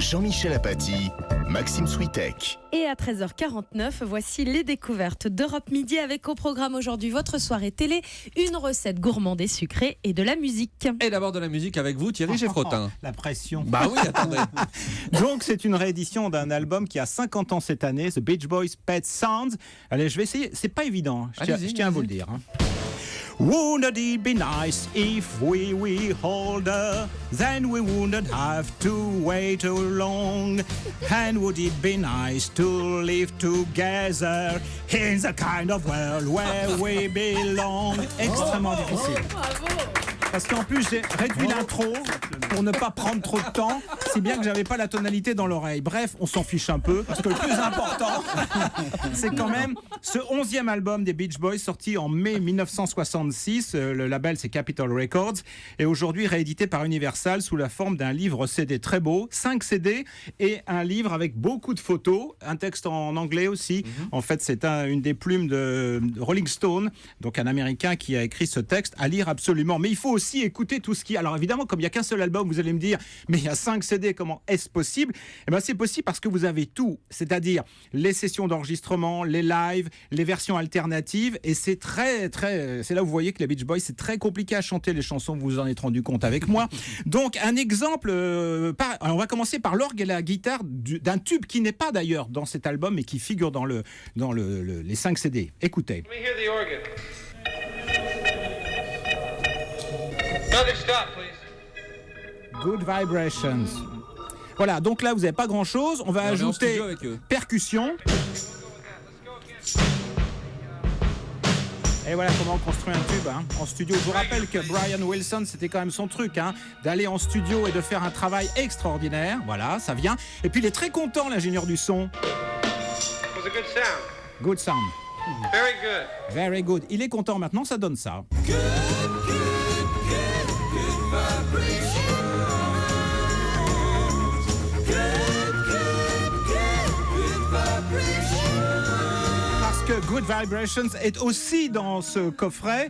Jean-Michel Apathy, Maxime Switek. Et à 13h49, voici les découvertes d'Europe Midi avec au programme aujourd'hui votre soirée télé, une recette gourmande et sucrée et de la musique. Et d'abord de la musique avec vous, Thierry Geffrotin. La pression. Bah oui, attendez. Donc c'est une réédition d'un album qui a 50 ans cette année, The Beach Boys Pet Sounds. Allez, je vais essayer, c'est pas évident, je tiens à vous le dire. Wouldn't it be nice if we were older? Then we wouldn't have to wait too long. And would it be nice to live together in the kind of world where we belong? Extrêmement difficile. Parce qu'en plus, j'ai réduit l'intro pour ne pas prendre trop de temps, si bien que j'avais pas la tonalité dans l'oreille. Bref, on s'en fiche un peu, parce que le plus important, c'est quand même ce 11e album des Beach Boys, sorti en mai 1966. Le label, c'est Capitol Records, et aujourd'hui réédité par Universal sous la forme d'un livre CD très beau, 5 CD, et un livre avec beaucoup de photos, un texte en anglais aussi. En fait, c'est une des plumes de Rolling Stone, donc un Américain qui a écrit ce texte, à lire absolument. Mais il faut aussi écouter tout ce qui... Alors évidemment, comme il n'y a qu'un seul album, vous allez me dire, mais il y a 5 CD, comment est-ce possible? Eh bien, c'est possible parce que vous avez tout, c'est-à-dire les sessions d'enregistrement, les lives, les versions alternatives, et c'est c'est là où vous voyez que les Beach Boys, c'est très compliqué à chanter les chansons, vous vous en êtes rendu compte avec moi. Donc, un exemple, on va commencer par l'orgue et la guitare d'un tube qui n'est pas d'ailleurs dans cet album, mais qui figure dans les 5 CD. Écoutez. Stop, please. Good Vibrations. Voilà, donc là, vous n'avez pas grand-chose. On va ajouter percussion. Et voilà comment on construit un tube en studio. Je vous rappelle que Brian Wilson, c'était quand même son truc, d'aller en studio et de faire un travail extraordinaire. Voilà, ça vient. Et puis il est très content, l'ingénieur du son. It was a good sound. Good sound. Very good. Very good. Il est content maintenant, ça donne ça. Que Good Vibrations est aussi dans ce coffret.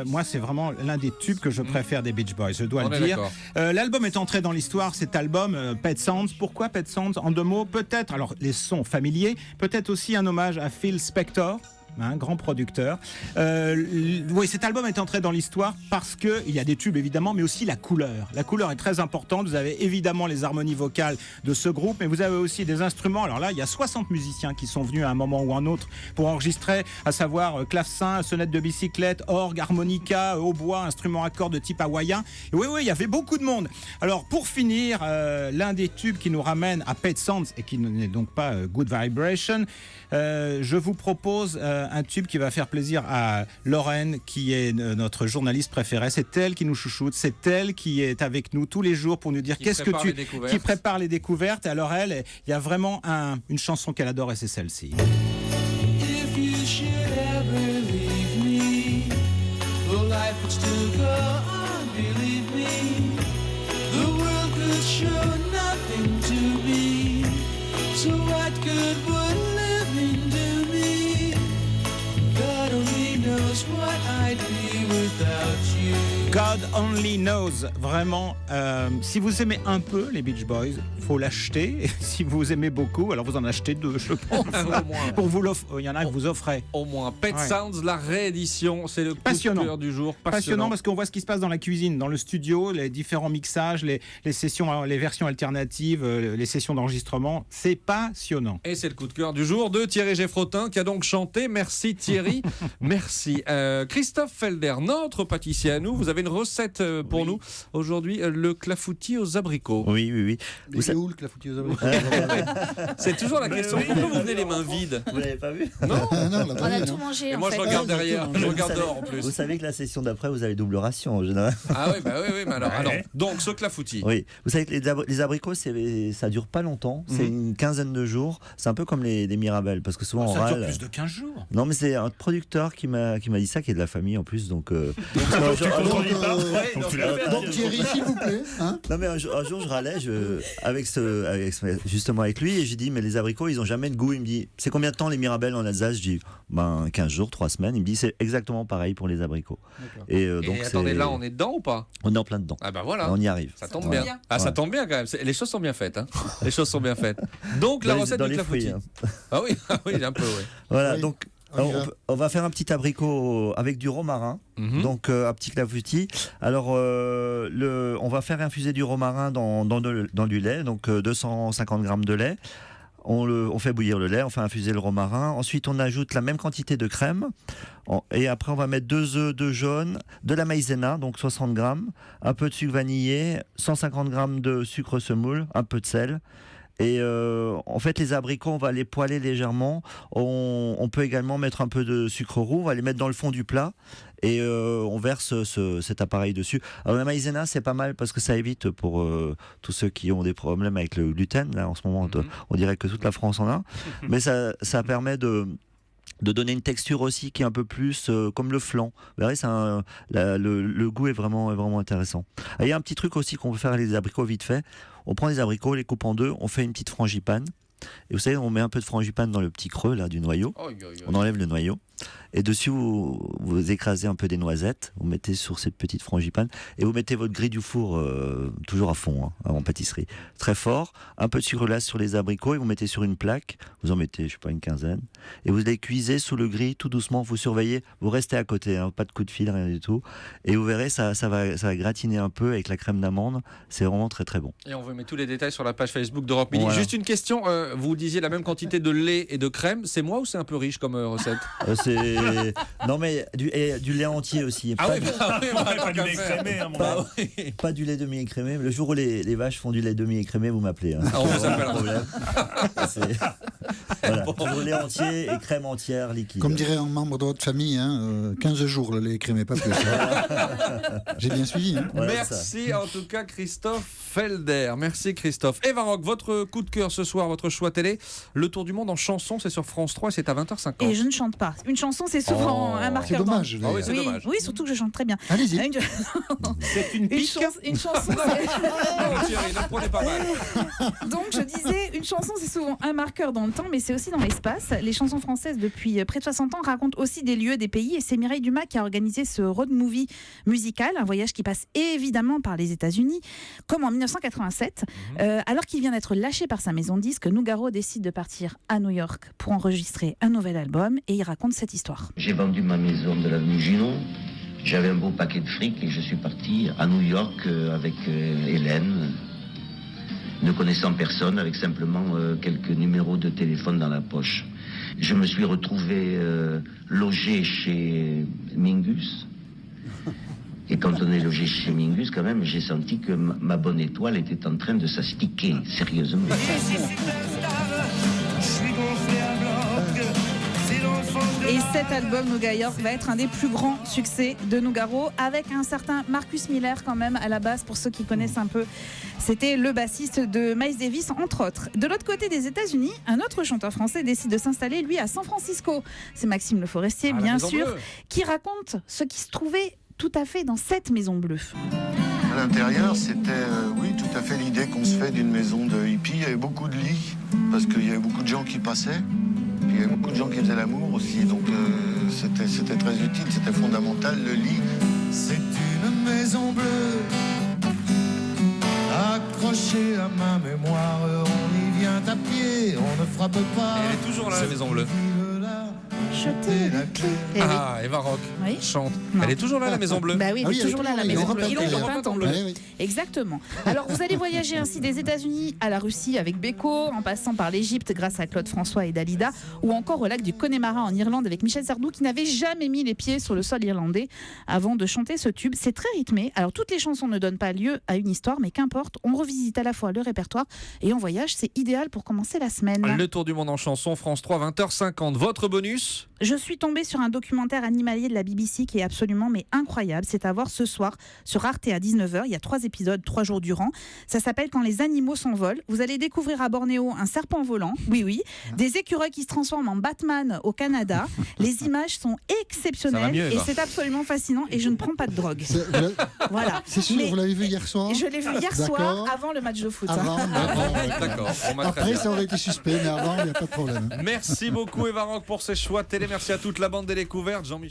Moi, c'est vraiment l'un des tubes que je préfère des Beach Boys, je dois le dire. L'album est entré dans l'histoire, cet album, Pet Sounds. Pourquoi Pet Sounds? En 2 mots, peut-être, alors les sons familiers, peut-être aussi un hommage à Phil Spector, un grand producteur. Oui, cet album est entré dans l'histoire parce qu'il y a des tubes évidemment, mais aussi la couleur. La couleur est très importante. Vous avez évidemment les harmonies vocales de ce groupe, mais vous avez aussi des instruments. Alors là, il y a 60 musiciens qui sont venus à un moment ou un autre pour enregistrer, à savoir clavecin, sonnette de bicyclette, orgue, harmonica, hautbois, instruments à cordes de type hawaïen. Et oui, il y avait beaucoup de monde. Alors pour finir, l'un des tubes qui nous ramène à Pet Sounds et qui n'est donc pas Good Vibration, je vous propose un tube qui va faire plaisir à Lorraine, qui est notre journaliste préférée. C'est elle qui nous chouchoute, c'est elle qui est avec nous tous les jours pour nous dire qui prépare les découvertes. Alors elle, il y a vraiment une chanson qu'elle adore et c'est celle-ci. If you should ever leave me, well, life would still go on, believe me. The world could show nothing to me, so what good would living do me? God only knows what I'd be without you. God only knows, vraiment. Si vous aimez un peu les Beach Boys, faut l'acheter. Et si vous aimez beaucoup, alors vous en achetez 2, je pense. Pour vous il y en a que vous offrez. Au moins. Pet Sounds, la réédition, c'est le coup de cœur du jour. Passionnant parce qu'on voit ce qui se passe dans la cuisine, dans le studio, les différents mixages, les sessions, les versions alternatives, les sessions d'enregistrement. C'est passionnant. Et c'est le coup de cœur du jour de Thierry Geffrotin qui a donc chanté. Merci Thierry. Merci. Christophe Felder, notre pâtissier à nous, vous avez une recette pour nous aujourd'hui, le clafoutis aux abricots. Oui. Vous savez où le clafoutis aux abricots? C'est toujours la question. Pourquoi vous venez les mains vides? Vous l'avez pas vu? Non. On a tout mangé. Et en moi fait. je regarde derrière, je regarde dehors en plus. Vous savez que la session d'après, vous avez double ration en général. Ah oui, mais alors, donc ce clafoutis. Oui, vous savez que les abricots, ça dure pas longtemps, c'est une quinzaine de jours. C'est un peu comme les mirabelles, parce que souvent on Ça râle. dure plus de 15 jours. Non, mais c'est un producteur qui m'a dit ça, qui est de la famille en plus, donc. Donc Thierry, s'il vous plaît. Hein, Non mais un jour je râlais justement avec lui et j'ai dit mais les abricots ils ont jamais de goût. Il me dit c'est combien de temps les Mirabelles en Alsace? Je dis 15 jours, 3 semaines. Il me dit c'est exactement pareil pour les abricots. Et donc Et attendez, là on est dedans ou pas? on est en plein dedans. Ah bah voilà. On y arrive. Ça tombe bien. Ah, ça tombe bien quand même. Les choses sont bien faites. Hein. Les choses sont bien faites. Donc la recette dans du les clafoutis. fruits, hein. Ah oui, un peu, oui. Voilà, Oui. donc On y va. on va faire un petit abricot avec du romarin, Mhm. donc un petit clafoutis. Alors on va faire infuser du romarin dans du lait, donc 250 grammes de lait. On fait bouillir le lait, on fait infuser le romarin. Ensuite, on ajoute la même quantité de crème. Et après, on va mettre 2 œufs, 2 jaunes, de la maïzena, donc 60 grammes, un peu de sucre vanillé, 150 grammes de sucre semoule, un peu de sel. Et en fait, les abricots, on va les poêler légèrement. On peut également mettre un peu de sucre roux. On va les mettre dans le fond du plat et on verse cet appareil dessus. Alors la maïzena, c'est pas mal parce que ça évite pour tous ceux qui ont des problèmes avec le gluten. Là, en ce moment, on dirait que toute la France en a. Mais ça permet de donner une texture aussi qui est un peu plus comme le flan. Vous verrez, le goût est vraiment intéressant. Il y a un petit truc aussi qu'on peut faire avec les abricots vite fait. On prend les abricots, on les coupe en deux, on fait une petite frangipane. Et vous savez, on met un peu de frangipane dans le petit creux là, du noyau. On enlève le noyau. Et dessus, vous écrasez un peu des noisettes. Vous mettez sur cette petite frangipane. Et vous mettez votre grille du four toujours à fond, hein, en pâtisserie. Très fort. Un peu de sucre glace sur les abricots. Et vous mettez sur une plaque. Vous en mettez, je sais pas, une quinzaine. Et vous les cuisez sous le grill tout doucement. Vous surveillez. Vous restez à côté. Hein, pas de coup de fil, rien du tout. Et vous verrez, ça va gratiner un peu avec la crème d'amande. C'est vraiment très très bon. Et on vous met tous les détails sur la page Facebook d'Europe Midi. Voilà. Juste une question. Vous disiez la même quantité de lait et de crème. C'est moi ou c'est un peu riche comme recette? Non mais du lait entier aussi. Ah Pas, oui, pas du lait écrémé, hein, mon pas- pas du lait demi-écrémé. Le jour où les vaches font du lait demi-écrémé, vous m'appelez. Hein. On vous Pas de appellera. problème. Voilà, toujours lait entier et crème entière liquide. Comme dirait un membre de votre famille, 15 jours le lait écrémé, pas plus. J'ai bien suivi. Hein. Voilà, Merci en tout cas Christophe Felder. Merci Christophe. Eva Rock, votre coup de cœur ce soir, votre choix télé. Le Tour du monde en chanson, c'est sur France 3 et c'est à 20h50. Et je ne chante pas. Une chanson, c'est souvent un C'est marqueur. dans- dommage. Ah oui, c'est Oui, dommage. oui, surtout que je chante très bien. Allez-y. C'est une pique. Une chanson, Non, Thierry, ne prenez pas mal. donc je disais, une chanson c'est souvent un marqueur dans le temps, mais c'est aussi dans l'espace. Les chansons françaises depuis près de 60 ans racontent aussi des lieux, des pays, et c'est Mireille Dumas qui a organisé ce road movie musical, un voyage qui passe évidemment par les États-Unis, comme en 1987. Alors qu'il vient d'être lâché par sa maison de disques, Nougaro décide de partir à New York pour enregistrer un nouvel album, et il raconte cette histoire. J'ai vendu ma maison de l'avenue Junot. J'avais un beau paquet de fric et je suis parti à New York avec Hélène, ne connaissant personne, avec simplement quelques numéros de téléphone dans la poche. Je me suis retrouvé logé chez Mingus. Et quand on est logé chez Mingus, quand même, j'ai senti que ma bonne étoile était en train de s'astiquer, sérieusement. Et cet album, Nougat York, va être un des plus grands succès de Nougaro, avec un certain Marcus Miller quand même à la base, pour ceux qui connaissent un peu. C'était le bassiste de Miles Davis, entre autres. De l'autre côté des États-Unis, un autre chanteur français décide de s'installer, lui, à San Francisco. C'est Maxime Le Forestier, Ah, la bien Maison sûr, Bleue. qui raconte ce qui se trouvait tout à fait dans cette maison bleue. À l'intérieur, c'était, oui, tout à fait l'idée qu'on se fait d'une maison de hippie. Il y avait beaucoup de lits, parce qu'il y avait beaucoup de gens qui passaient. Puis il y avait beaucoup de gens qui faisaient l'amour aussi. Donc c'était très utile, c'était fondamental, le lit. C'est une maison bleue, accrochée à ma mémoire. On y vient à pied, on ne frappe pas. Elle est toujours là, la Maison Bleue. Jeter la clé. Eh oui. Ah, Eva Rock Oui. chante. Non. Elle est toujours là, la Maison Bleue. Bah oui, Ah oui, elle est elle est toujours là, la toujours là, maison ils bleue. Ils l'ont repeint, repeinte en bleu. Ouais, oui. Exactement. Alors, vous allez voyager ainsi des États-Unis à la Russie avec Beko, en passant par l'Égypte grâce à Claude François et Dalida, ou encore au lac du Connemara en Irlande avec Michel Sardou qui n'avait jamais mis les pieds sur le sol irlandais avant de chanter ce tube. C'est très rythmé. Alors, toutes les chansons ne donnent pas lieu à une histoire, mais qu'importe, on revisite à la fois le répertoire et on voyage. C'est idéal pour commencer la semaine. Le Tour du monde en chanson, France 3, 20h50. Votre bonus, Je suis tombée sur un documentaire animalier de la BBC qui est absolument mais incroyable. C'est à voir ce soir sur Arte à 19h. Il y a 3 épisodes, 3 jours durant. Ça s'appelle Quand les animaux s'envolent. Vous allez découvrir à Bornéo un serpent volant, oui, des écureuils qui se transforment en Batman au Canada. Les images sont exceptionnelles et c'est absolument fascinant et je ne prends pas de drogue. Voilà. C'est sûr, vous l'avez vu hier soir? Je l'ai vu hier soir avant le match de foot. Avant, D'accord. Après, ça aurait été suspect, mais avant, il n'y a pas de problème. Merci beaucoup Eva Rock pour ces choix télé. Merci à toute la bande des découvertes. Jean-Michel.